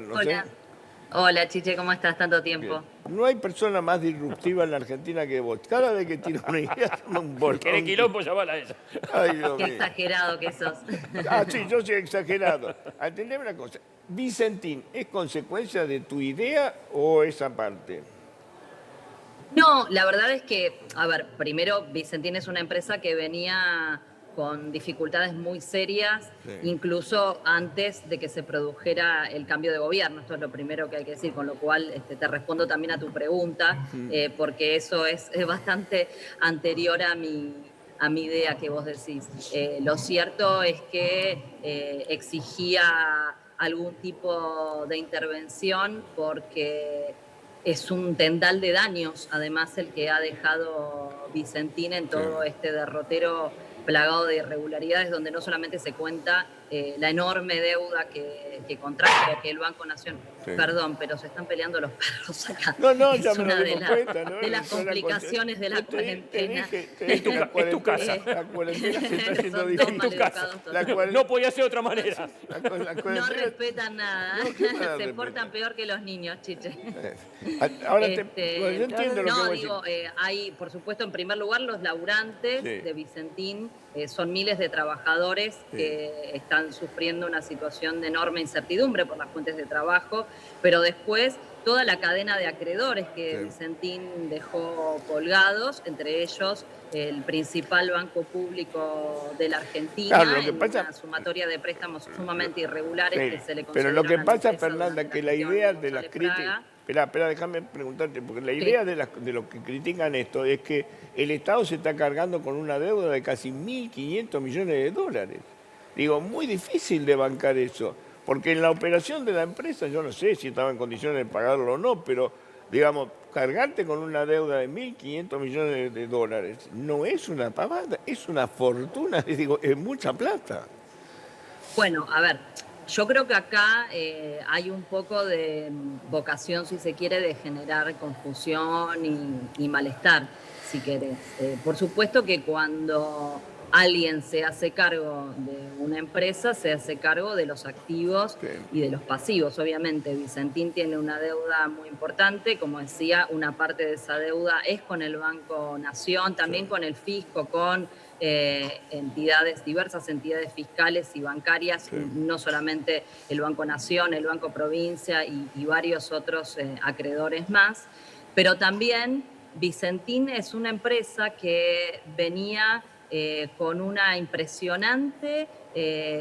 No sé. Hola. Hola, Chiche, ¿cómo estás? Tanto Bien. tiempo. No hay persona más disruptiva en la Argentina que vos. Cada vez que tira una idea, llama un ¿Querés bolón. quilombo? Llamala a ella. Ay, Dios Qué mío. exagerado que sos. Sí, yo soy exagerado. Atendeme una cosa. Vicentín, ¿es consecuencia de tu idea o esa parte? No, la verdad es que, a ver, primero Vicentín es una empresa que venía con dificultades muy serias, Sí. incluso antes de que se produjera el cambio de gobierno. Esto es lo primero que hay que decir, con lo cual te respondo también a tu pregunta, porque eso es bastante anterior a mi idea que vos decís. Lo cierto es que exigía algún tipo de intervención porque es un tendal de daños, además, el que ha dejado Vicentín en Sí. todo este derrotero plagado de irregularidades, donde no solamente se cuenta la enorme deuda que contrajo, que el Banco Nación. Sí. Perdón, pero se están peleando los perros acá. No, no, ya Es me lo una dimos cuenta, ¿no? de las Toda la complicaciones de la Yo te cuarentena. dije que Es tu casa. la cuarentena se está haciendo Son dos difícil. maleducados La totales. No podía ser de otra manera. La No cuarentena... respetan nada. No, ¿qué van a Se respetar? portan peor que los niños, Chiche. Ahora bueno, yo entiendo lo que No, vos digo, decís. hay, por supuesto, en primer lugar, los laburantes Sí. de Vicentín, son miles de trabajadores Sí. que están sufriendo una situación de enorme incertidumbre por las fuentes de trabajo, pero después toda la cadena de acreedores que Sí. Vicentín dejó colgados, entre ellos el principal banco público de la Argentina, Claro, lo que en pasa... una sumatoria de préstamos sumamente irregulares Sí, que se le pero concedieron lo que a la pasa, empresa Fernanda, durante la que la gestión idea de de las González críticas... Fraga. Espera, déjame preguntarte, porque la Sí. idea de lo que critican esto es que el Estado se está cargando con una deuda de casi 1.500 millones de dólares. Digo, muy difícil de bancar eso, porque en la operación de la empresa, yo no sé si estaba en condiciones de pagarlo o no, pero, digamos, cargarte con una deuda de 1.500 millones de dólares no es una pavada, es una fortuna, digo, es mucha plata. Bueno, a ver, yo creo que acá hay un poco de vocación, si se quiere, de generar confusión y malestar, si querés. Por supuesto que cuando alguien se hace cargo de una empresa, se hace cargo de los activos Sí. y de los pasivos. Obviamente, Vicentín tiene una deuda muy importante, como decía, una parte de esa deuda es con el Banco Nación, también Sí. con el fisco, con diversas entidades fiscales y bancarias, Sí. no solamente el Banco Nación, el Banco Provincia y varios otros acreedores más, pero también Vicentín es una empresa que venía con una impresionante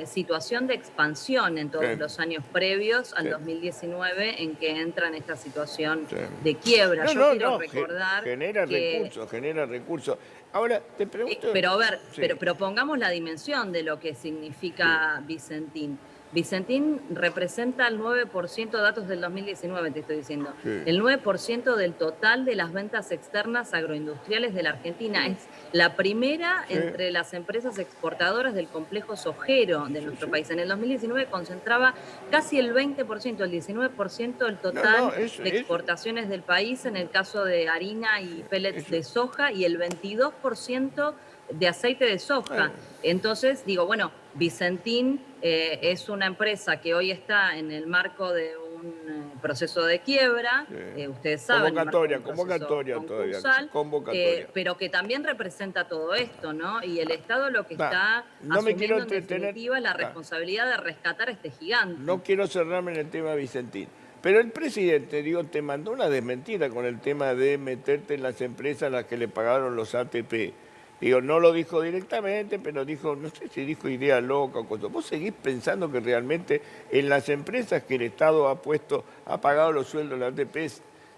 situación de expansión en todos Sí. los años previos al Sí. 2019 en que entra en esta situación Sí. de quiebra. No, Yo no, quiero no, recordar genera que recursos, genera recursos. Ahora, te pregunto... pero a ver, Sí, pero pongamos la dimensión de lo que sí, significa Vicentín. Vicentín representa el 9%, datos del 2019 te estoy diciendo, sí. el 9% del total de las ventas externas agroindustriales de la Argentina. Es la primera Sí, entre las empresas exportadoras del complejo sojero de sí, nuestro sí. país. En el 2019 concentraba casi el 20%, el 19% del No, no, total de exportaciones del país en el caso de harina y pellets eso, de soja y el 22% de aceite de soja. bueno, Entonces, digo, bueno, Vicentín es una empresa que hoy está en el marco de un proceso de quiebra, sí. ustedes saben, en el marco de Convocatoria, un proceso convocatoria todavía, concursal, convocatoria. pero que también representa todo esto, ¿no? Y el Estado lo que Va, está no me quiero asumiendo en entretener, definitiva es la va, responsabilidad de rescatar a este gigante. no quiero cerrarme en el tema Vicentín. Pero el presidente, digo, te mandó una desmentida con el tema de meterte en las empresas a las que le pagaron los ATP. Digo, no lo dijo directamente, pero dijo, no sé si dijo idea loca o cosas. ¿Vos seguís pensando que realmente en las empresas que el Estado ha pagado los sueldos de las ATP,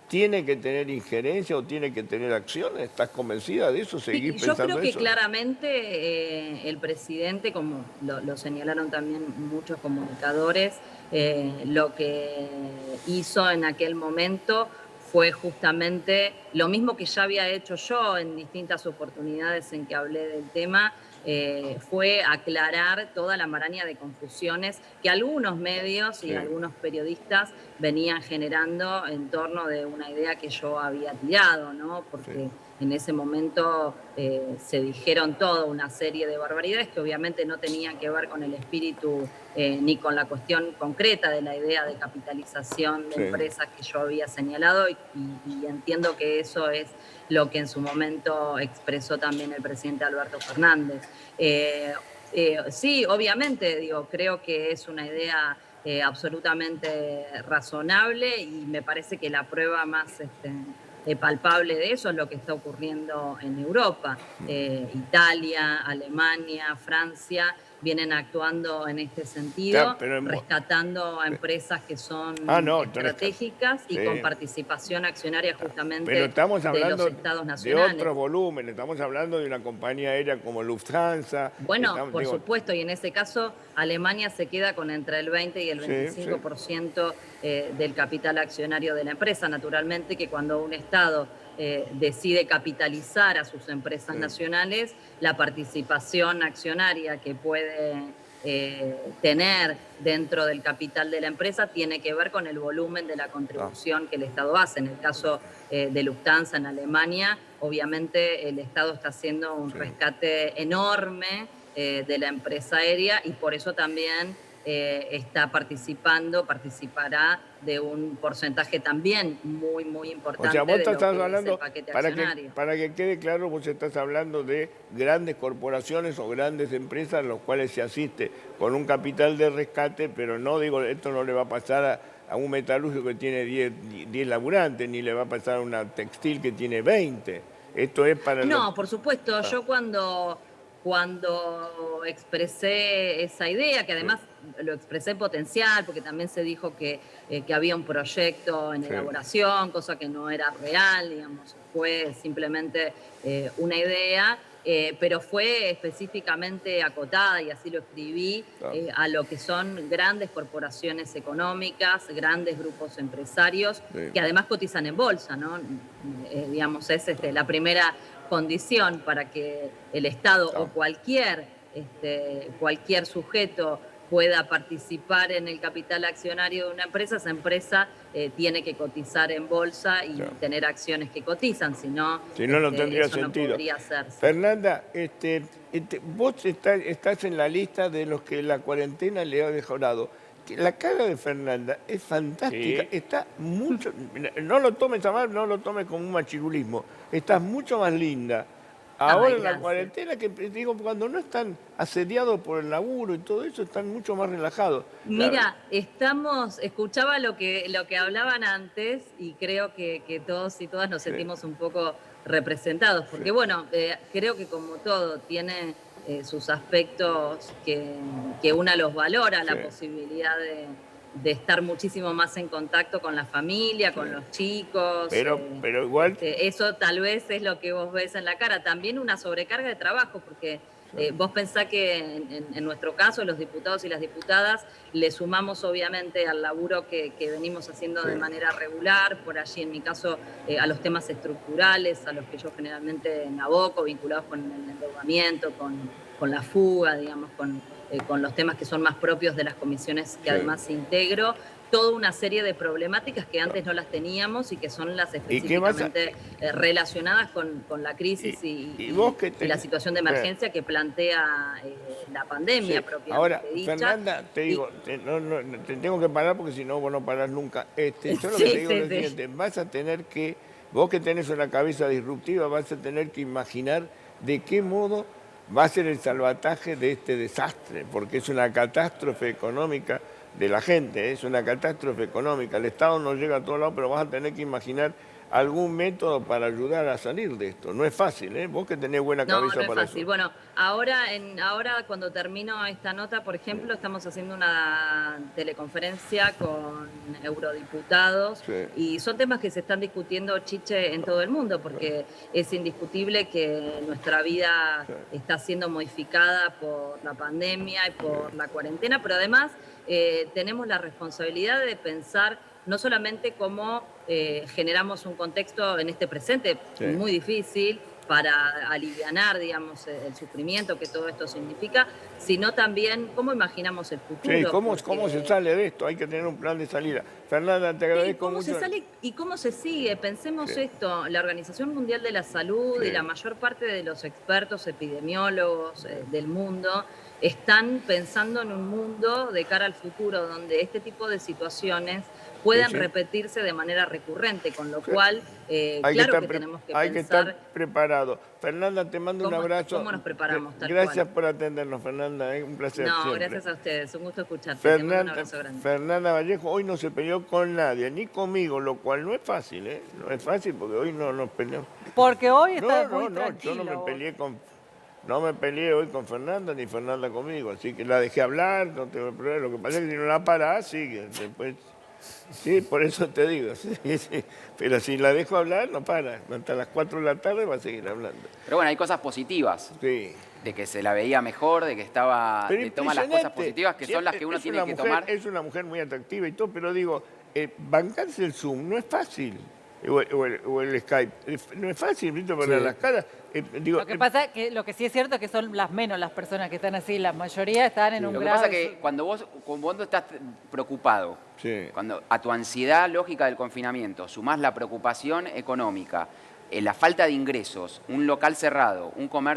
tiene que tener injerencia o tiene que tener acciones? ¿Estás convencida de eso? ¿Seguís Sí, yo pensando creo que eso? claramente el presidente, como lo señalaron también muchos comunicadores, lo que hizo en aquel momento fue justamente lo mismo que ya había hecho yo en distintas oportunidades en que hablé del tema, fue aclarar toda la maraña de confusiones que algunos medios y Sí, algunos periodistas venían generando en torno de una idea que yo había tirado, ¿no? sí, Porque en ese momento se dijeron toda una serie de barbaridades que obviamente no tenían que ver con el espíritu ni con la cuestión concreta de la idea de capitalización de Sí. empresas que yo había señalado y entiendo que eso es lo que en su momento expresó también el presidente Alberto Fernández. Sí, obviamente, digo, creo que es una idea absolutamente razonable y me parece que la prueba más palpable de eso es lo que está ocurriendo en Europa. Italia, Alemania, Francia vienen actuando en este sentido, Pero rescatando a empresas que son no, estratégicas y sí. con participación accionaria Pero justamente estamos de los hablando estados de nacionales. otros volúmenes, estamos hablando de una compañía aérea como Lufthansa. Bueno, por supuesto, y en ese caso Alemania se queda con entre el 20 y el Sí, 25% del capital accionario de la empresa. Naturalmente que cuando un Estado decide capitalizar a sus empresas nacionales, la participación accionaria que puede tener dentro del capital de la empresa tiene que ver con el volumen de la contribución que el Estado hace. En el caso de Lufthansa en Alemania, obviamente el Estado está haciendo un rescate enorme de la empresa aérea y por eso también participará de un porcentaje también muy, muy O importante sea, vos de lo estás que es hablando, el paquete accionario. para que quede claro, vos estás hablando de grandes corporaciones o grandes empresas a los cuales se asiste con un capital de rescate, pero no digo, esto no le va a pasar a un metalúrgico que tiene 10 laburantes, ni le va a pasar a una textil que tiene 20. Esto es para No, por supuesto, yo cuando expresé esa idea, que además lo expresé en potencial, porque también se dijo que había un proyecto en elaboración, cosa que no era real, digamos, fue simplemente una idea, pero fue específicamente acotada, y así lo escribí, a lo que son grandes corporaciones económicas, grandes grupos empresarios, que además cotizan en bolsa, ¿no? Digamos, es la primera condición para que el Estado o cualquier sujeto pueda participar en el capital accionario de una empresa, esa empresa tiene que cotizar en bolsa y tener acciones que cotizan, si no, no tendría eso sentido. no podría hacerse. Fernanda, vos estás en la lista de los que la cuarentena le ha mejorado. La cara de Fernanda es fantástica, Sí. está mucho, no lo tomes a mal, no lo tomes como un machirulismo, estás mucho más linda ahora en la Gracias. cuarentena que, digo, cuando no están asediados por el laburo y todo eso, están mucho más relajados. Mira, escuchaba lo que hablaban antes y creo que todos y todas nos sentimos un poco representados, porque bueno, creo que como todo tiene sus aspectos que una los valora, la posibilidad de estar muchísimo más en contacto con la familia, con los chicos. Pero igual... Eso tal vez es lo que vos ves en la cara. También una sobrecarga de trabajo, porque vos pensás que en nuestro caso, los diputados y las diputadas, le sumamos obviamente al laburo que venimos haciendo de manera regular, por allí en mi caso a los temas estructurales, a los que yo generalmente me aboco, vinculados con el endeudamiento, con la fuga, digamos, con los temas que son más propios de las comisiones que además integro, toda una serie de problemáticas que antes no las teníamos y que son las específicamente relacionadas con la crisis y la situación de emergencia que plantea la pandemia propiamente Ahora, dicha. Fernanda, te digo, te tengo que parar porque si no, vos no parás nunca. Yo lo que te digo es lo siguiente, vas a tener que, vos que tenés una cabeza disruptiva, vas a tener que imaginar de qué modo va a ser el salvataje de este desastre, porque es una catástrofe económica de la gente, es una catástrofe económica. El Estado no llega a todos lados, pero vas a tener que imaginar algún método para ayudar a salir de esto. No es fácil, ¿eh? Vos que tenés buena cabeza para eso. No es fácil. Bueno, ahora cuando termino esta nota, por ejemplo, estamos haciendo una teleconferencia con eurodiputados y son temas que se están discutiendo, Chiche, en todo el mundo, porque es indiscutible que nuestra vida está siendo modificada por la pandemia y por la cuarentena, pero además tenemos la responsabilidad de pensar no solamente cómo generamos un contexto en este presente muy difícil para alivianar, digamos, el sufrimiento que todo esto significa, sino también cómo imaginamos el futuro. Sí, ¿cómo se sale de esto? Hay que tener un plan de salida. Fernanda, te Sí, agradezco ¿cómo mucho. se sale y cómo se sigue? Pensemos Sí. esto, la Organización Mundial de la Salud Sí. y la mayor parte de los expertos epidemiólogos del mundo están pensando en un mundo de cara al futuro donde este tipo de situaciones Sí, puedan sí. repetirse de manera recurrente, con lo Sí. cual, Hay que claro estar, que tenemos que hay que estar pensar preparado. Fernanda, te mando un abrazo. cómo nos preparamos, tal Gracias cual. por atendernos, Fernanda. Un placer No, siempre. gracias a ustedes, un gusto escucharte, te mando un Fernanda, abrazo grande. Fernanda Vallejo hoy no se peleó con nadie, ni conmigo, lo cual no es fácil, ¿eh? No es fácil porque hoy no nos peleamos. Porque hoy está No, muy no, no, yo no me tranquilo. peleé no me peleé hoy con Fernanda ni Fernanda conmigo, así que la dejé hablar, no tengo problema. Lo que pasa es que si no la parás, sigue. Después, sí, por eso te digo, sí, sí. Pero si la dejo hablar, no para. Hasta las 4 de la tarde va a seguir hablando. Pero bueno, hay cosas positivas. Sí. De que se la veía mejor, de que estaba, Pero de toma las cosas impresionante. positivas que son las Siempre que uno es tiene una que mujer, tomar. Es una mujer muy atractiva y todo, pero digo, bancarse el Zoom no es fácil. O el Skype. No es fácil, ¿viste? Para Sí. las caras. Digo, Lo que pasa que lo que sí es cierto es que son las menos las personas que están así, la mayoría están en un Lo que grado pasa de- que cuando vos estás preocupado, sí. cuando a tu ansiedad lógica del confinamiento sumás la preocupación económica, la falta de ingresos, un local cerrado, un comercio